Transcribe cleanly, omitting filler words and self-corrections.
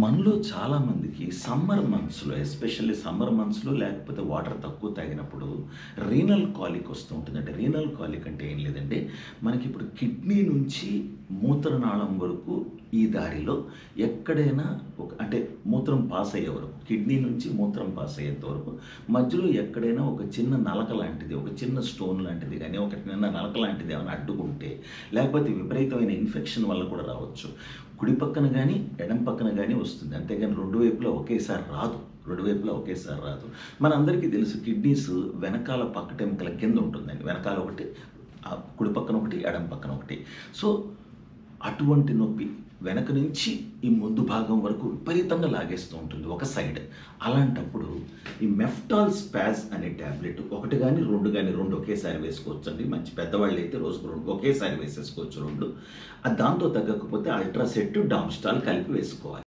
మనలో చాలామందికి సమ్మర్ మంత్స్‌లో ఎస్పెషల్లీ సమ్మర్ మంత్స్‌లో లేకపోతే వాటర్ తక్కువ తాగినప్పుడు రీనల్ కాలిక్ వస్తూ ఉంటుందండి. రీనల్ కాలిక్ అంటే ఏం లేదండి. మనకిప్పుడు కిడ్నీ నుంచి మూత్రనాళం వరకు ఈ దారిలో ఎక్కడైనా అంటే మూత్రం పాస్ అయ్యే వరకు, కిడ్నీ నుంచి మూత్రం పాస్ అయ్యేంత వరకు మధ్యలో ఎక్కడైనా ఒక చిన్న నలక లాంటిది, ఒక చిన్న స్టోన్ లాంటిది గానీ, ఒక చిన్న నలక లాంటిది ఏమైనా అడ్డుకుంటే, లేకపోతే విపరీతమైన ఇన్ఫెక్షన్ వల్ల కూడా రావచ్చు. కుడి పక్కన గానీ, ఎడమ పక్కన గానీ వస్తుంది. అంతేగాని 2 వైపులా ఒకేసారి రాదు. 2 వైపులా ఒకేసారి రాదు. మనందరికీ తెలుసు కిడ్నీస్ వెనకాల పక్కటెముకల కింద ఉంటుందండి. వెనకాల ఒకటి, కుడి పక్కన ఒకటి, ఎడమ పక్కన ఒకటి. సో, అటువంటి నొప్పి వెనక నుంచి ఈ ముందు భాగం వరకు విపరీతంగా లాగేస్తూ ఉంటుంది ఒక సైడ్. అలాంటప్పుడు ఈ మెఫ్టాల్ స్పాజ్ అనే ట్యాబ్లెట్ ఒకటి కానీ, 2 కానీ, 2 ఒకేసారి వేసుకోవచ్చండి. మంచి పెద్దవాళ్ళు అయితే రోజుకు 2 ఒకేసారి వేసేసుకోవచ్చు 2. దాంతో తగ్గకపోతే అల్ట్రాసెట్, డామ్స్టాల్ కలిపి వేసుకోవాలి.